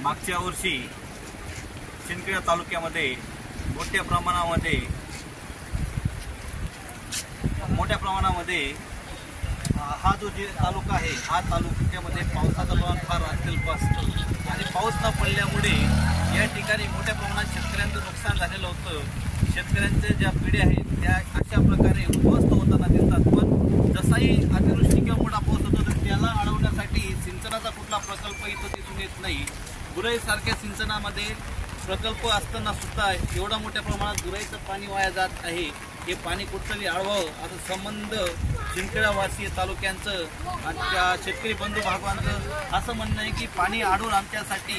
मागच्या वर्षी शिंदखेडा तालुक्यामध्ये मोठ्या प्रमाणामध्ये हा जो तालुका आहे हा तालुक्यामध्ये पावसाचं प्रमाण फार अत्यल्प असतं आणि पाऊस न पडल्यामुळे या ठिकाणी मोठ्या प्रमाणात शेतकऱ्यांचं नुकसान झालेलं होतं। शेतकऱ्यांच्या ज्या पिढ्या आहेत त्या अशा प्रकारे उद्ध्वस्त होताना दिसतात। पण जसाही अतिवृष्टी किंवा मोठा पाऊस होतो तर त्याला अडवण्यासाठी सिंचनाचा कुठला प्रकल्प इथं दिसून येत नाही। गुराईसारख्या सिंचनामध्ये प्रकल्प असताना सुद्धा एवढा मोठ्या प्रमाणात गुराईचं पाणी वाया जात आहे। हे पाणी कुठतरी अडवावं असं संबंध शिंदखेडावासी तालुक्यांचं आणि त्या शेतकरी बंधू भागांचं असं म्हणणं आहे की पाणी अडवून आमच्यासाठी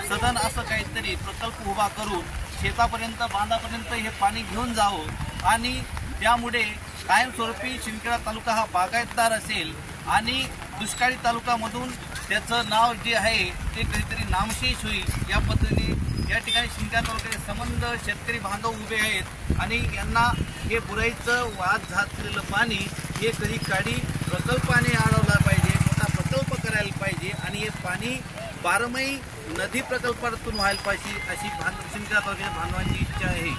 सदन असं काहीतरी प्रकल्प उभा करून शेतापर्यंत बांधापर्यंत हे पाणी घेऊन जावं आणि त्यामुळे कायमस्वरूपी शिंदखेडा तालुका हा बागायतदार असेल आणि दुष्काळी तालुकामधून त्याचं नाव जे आहे ते कधीतरी नामशेष होईल। या पद्धतीने या ठिकाणी शिंदखेडा तालुक्याचे संबंध शेतकरी बांधव उभे आहेत आणि यांना हे बुराईचं वाद झालेलं पाणी हे कधी काढी प्रकल्पाने अडवला पाहिजे, मोठा प्रकल्प करायला पाहिजे आणि हे पाणी बारमाही नदी प्रकल्पातून व्हायला पाहिजे अशी शिंदखेडा तालुक्याच्या बांधवांची इच्छा आहे।